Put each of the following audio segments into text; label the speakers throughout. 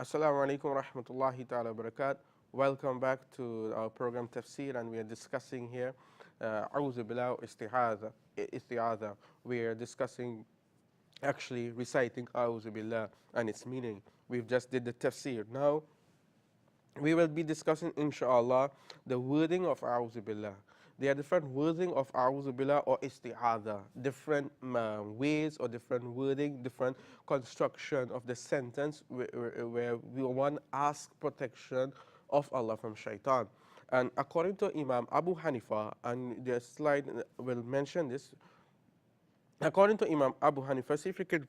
Speaker 1: Assalamu alaikum wa rahmatullahi ta'ala wa barakatuh. Welcome back to our program Tafseer, and we are discussing here A'udhu Billah Isti'adha. We are discussing actually reciting A'udhu Billah and its meaning. We've just did the Tafseer. Now we will be discussing, inshallah, the wording of A'udhu Billah. There are different wording of A'udhu Billah or Isti'adha, different ways or different wording, different construction of the sentence where we want ask protection of Allah from shaitan. And according to Imam Abu Hanifa, and the slide will mention this, according to Imam Abu Hanifa, see if you could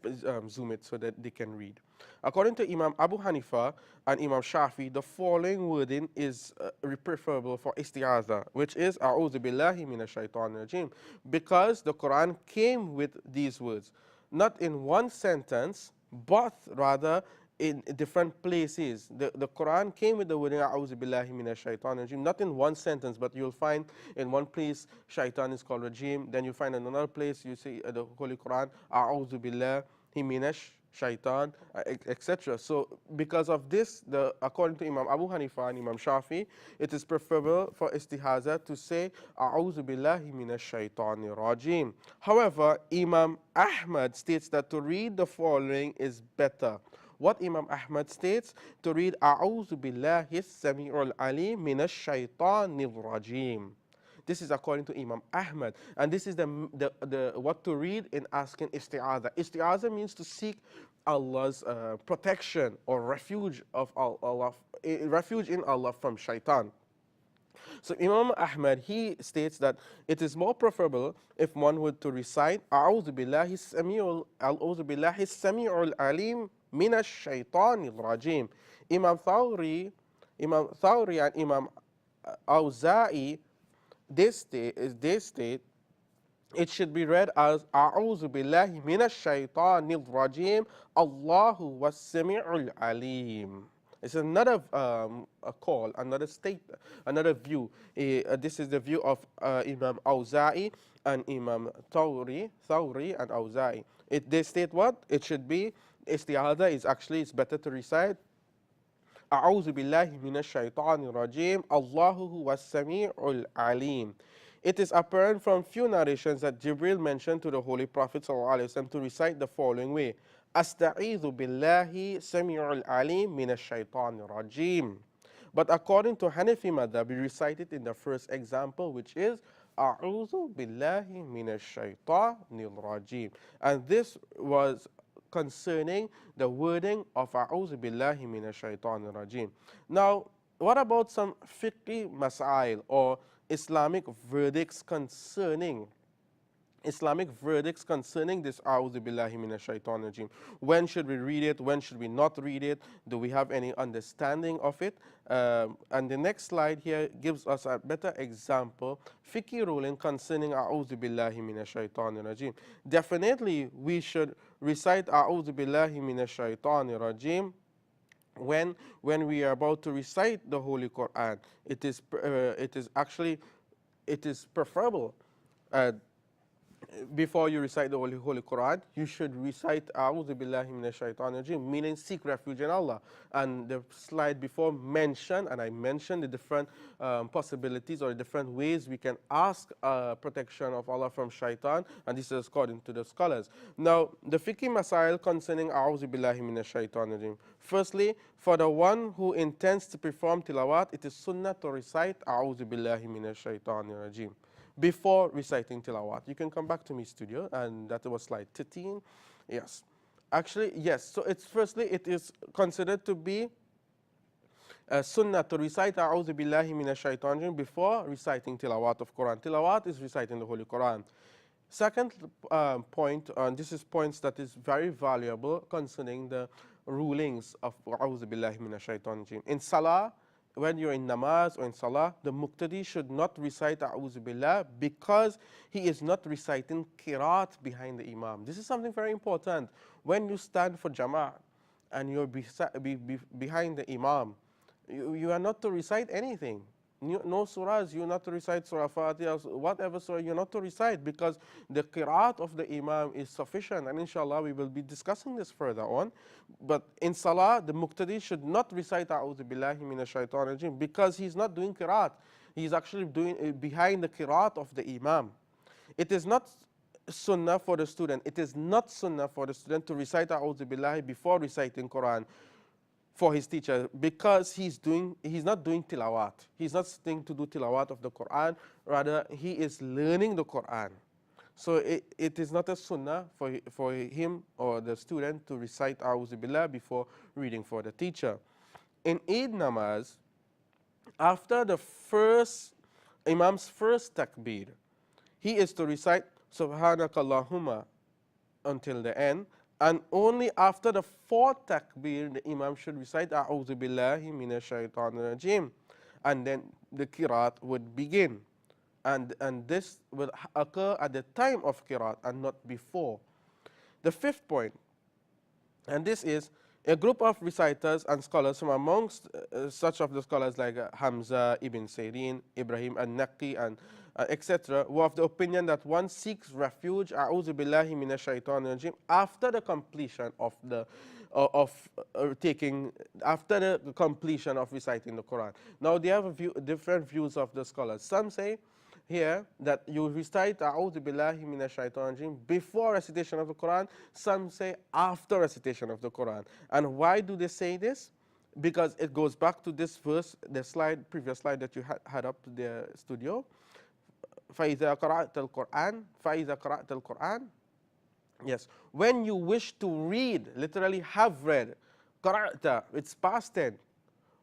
Speaker 1: zoom it so that they can read. According to Imam Abu Hanifa and Imam Shafi, the following wording is preferable for isti'aza, which is A'udhu billahi minash shaitanir rajim, because the Quran came with these words, not in one sentence, but rather in different places. The Quran came with the wording A'udhu billahi minash shaitanir rajim, not in one sentence, but you'll find in one place shaitan is called rajim, then you find in another place you see the Holy Quran A'udhu billahi minash shaitan, etc. So because of this, according to Imam Abu Hanifa and Imam Shafi, it is preferable for istihaza to say A'udhu billahi minash shaitanir rajim. However, Imam Ahmad states that to read the following is better. What Imam Ahmad states, to read A'udhu billahi sami'ul alim minash shaitanir rajim. This is according to Imam Ahmad, and this is the what to read in asking isti'adha. Isti'adha means to seek Allah's protection or refuge of Allah, refuge in Allah from shaitan. So Imam Ahmad, he states that it is more preferable if one were to recite A'udhu billahi sami'ul alim minash shaitanir rajim. Imam Thawri and Imam Awza'i, they state it should be read as A'udhu billahi minash shaitanir rajim, Allahu was sami'ul alim. It's another a call, another state, another view. This is the view of Imam Awza'i and Imam Thawri and Awza'i. They state what? It should be, isti'adha is actually, it's better to recite A'udhu billahi minash shaitanir rajim, Allahu huwas sami'ul alim. It is apparent from few narrations that Jibril mentioned to the Holy Prophet ﷺ to recite the following way: Asta'idhu billahi sami'ul alim minash shaitanir rajim. But according to Hanafi madhab, we recite it in the first example, which is A'udhu billahi minash shaitanir rajim. And this was concerning the wording of A'udhu billahi minash shaitanir rajim. Now, what about some fiqh masail or Islamic verdicts concerning this A'udhu billahi minash shaitanir rajim? When should we read it? When should we not read it? Do we have any understanding of it? And the next slide here gives us a better example, fiqh ruling concerning A'udhu billahi minash shaitanir rajim. Definitely we should recite A'udhu billahi minash shaitanir rajim when we are about to recite the Holy Quran. It is preferable before you recite the Holy Quran, you should recite A'udhu billahi minash shaitanir rajim, meaning seek refuge in Allah. And the slide before mentioned, and I mentioned the different possibilities or different ways we can ask protection of Allah from shaitan, and this is according to the scholars. Now, the fiqh masail concerning A'udhu billahi minash shaitanir rajim. Firstly, for the one who intends to perform tilawat, it is sunnah to recite A'udhu billahi minash shaitanir rajim before reciting tilawat. You can come back to me, studio, and that was slide 13. Yes. Actually, yes. So it's firstly, it is considered to be sunnah to recite A'udhu billahi minash shaitanir rajim before reciting tilawat of Quran. Tilawat is reciting the Holy Quran. Second point, and this is points that is very valuable concerning the rulings of A'udhu billahi minash shaitanir rajim. In Salah, when you're in namaz or in salah, the muqtadi should not recite A'udhu Billah because he is not reciting qiraat behind the imam. This is something very important. When you stand for jama'ah and you're behind the imam, you are not to recite anything. No surahs, you not to recite Surah Fatiha, whatever surah you're not to recite, because the qiraat of the imam is sufficient. And inshallah we will be discussing this further on. But in salah, the muqtadi should not recite A'udhu Billahi Minash Shaitanir Rajim, because he's not doing qiraat. He's actually doing behind the qiraat of the imam. It is not sunnah for the student. It is not sunnah for the student to recite A'udhu Billahi before reciting Quran for his teacher, because he's not doing tilawat. He's not sitting to do tilawat of the Quran. Rather, he is learning the Quran. So it is not a sunnah for him or the student to recite A'udhu Billah before reading for the teacher. In Eid namaz, after the Imam's first takbir, he is to recite Subhanakallahumma until the end, and only after the fourth takbir the Imam should recite A'udhu Billahi Minash Shaitanir Rajim, and then the qiraat would begin. And this will occur at the time of qiraat and not before. The fifth point, and this is a group of reciters and scholars from amongst such of the scholars like Hamza, Ibn Sirin, Ibrahim al-Naqi, and etc., were of the opinion that one seeks refuge, A'udhu Billahi Minash Shaitanir Rajim, after the completion of after the completion of reciting the Quran. Now they have different views of the scholars. Some say here that you recite A'udhu Billahi Minash Shaitanir Rajim before recitation of the Quran. Some say after recitation of the Quran. And why do they say this? Because it goes back to this verse, the previous slide that you had up to the studio. فَإِذَا قَرَأْتَ الْقُرْآنَ فَإِذَا قَرَأْتَ الْقُرْآنَ. Yes, when you wish to read, literally have read, قَرَأْتَ, it's past tense.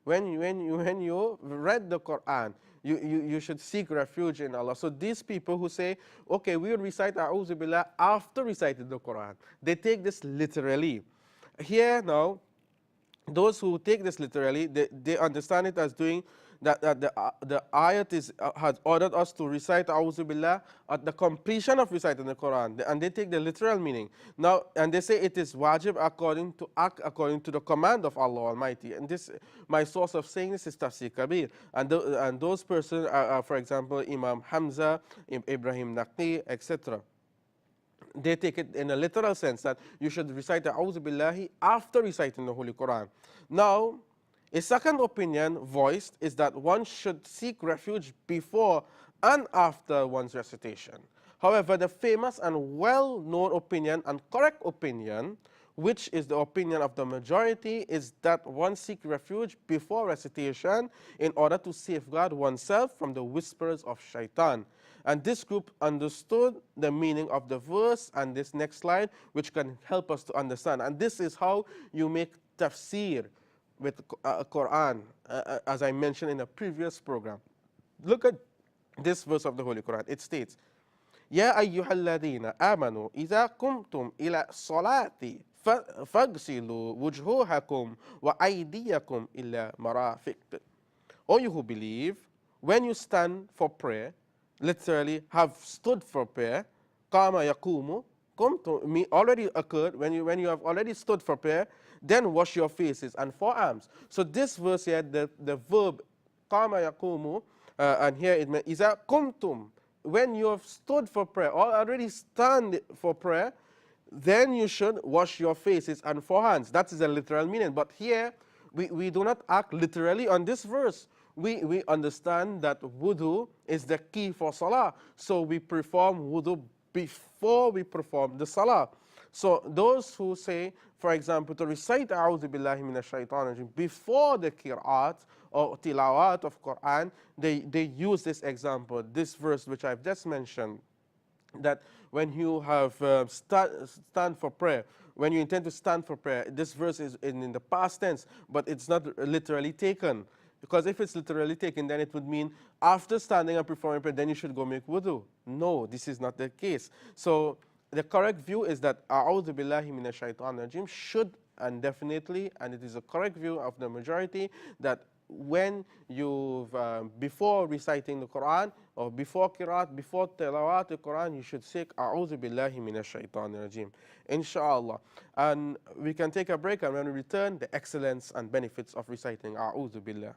Speaker 1: When you read the Quran, you should seek refuge in Allah. So these people who say, okay, we will recite A'udhu Billah after reciting the Quran, they take this literally. Here now, those who take this literally, they understand it as doing that the ayat has ordered us to recite A'udhu Billah at the completion of reciting the Quran, and they take the literal meaning. Now, and they say it is wajib to act according to the command of Allah Almighty. And this, my source of saying this is Tafseer Kabir. And those persons are, for example, Imam Hamza, Ibrahim Naqi, etc. They take it in a literal sense that you should recite the A'udhu Billahi after reciting the Holy Quran. Now, a second opinion voiced is that one should seek refuge before and after one's recitation. However, the famous and well-known opinion and correct opinion, which is the opinion of the majority, is that one seek refuge before recitation in order to safeguard oneself from the whispers of shaitan. And this group understood the meaning of the verse and this next slide, which can help us to understand. And this is how you make tafsir with Quran, as I mentioned in a previous program. Look at this verse of the Holy Quran. It states, يَا أَيُّهَا الَّذِينَ آمَنُوا إِذَا قُمْتُمْ إِلَى الصَّلَاةِ فَاغْسِلُوا وُجُوهَكُمْ وَأَيْدِيَكُمْ إِلَى مَرَافِقِ. O you who believe, when you stand for prayer, literally have stood for prayer, قَامَ يَقُومُ, already occurred, when you have already stood for prayer, then wash your faces and forearms. So this verse here, the verb قَامَ يَقُومُ, and here it means إِذَا قُمْتُمْ, when you have stood for prayer, or already stand for prayer, then you should wash your faces and forehands. That is a literal meaning. But here, we do not act literally on this verse. We understand that wudu is the key for salah. So we perform wudu before we perform the salah. So those who say, for example, to recite A'udhu Billahi Minash Shaitanir Rajim before the qira'at or tilawat of Quran, they use this example, this verse which I've just mentioned, that when you have stand for prayer, when you intend to stand for prayer, this verse is in the past tense, but it's not literally taken. Because if it's literally taken, then it would mean after standing and performing prayer, then you should go make wudu. No, this is not the case. So the correct view is that A'udhu Billahi Minash Shaitanir Rajim should, and definitely, and it is a correct view of the majority, that when you've, before reciting the Quran, or before qiraat, before tilawat the Quran, you should say A'udhu Billahi Minash Shaitanir Rajim, inshallah. And we can take a break, and when we return, the excellence and benefits of reciting A'udhu Billah.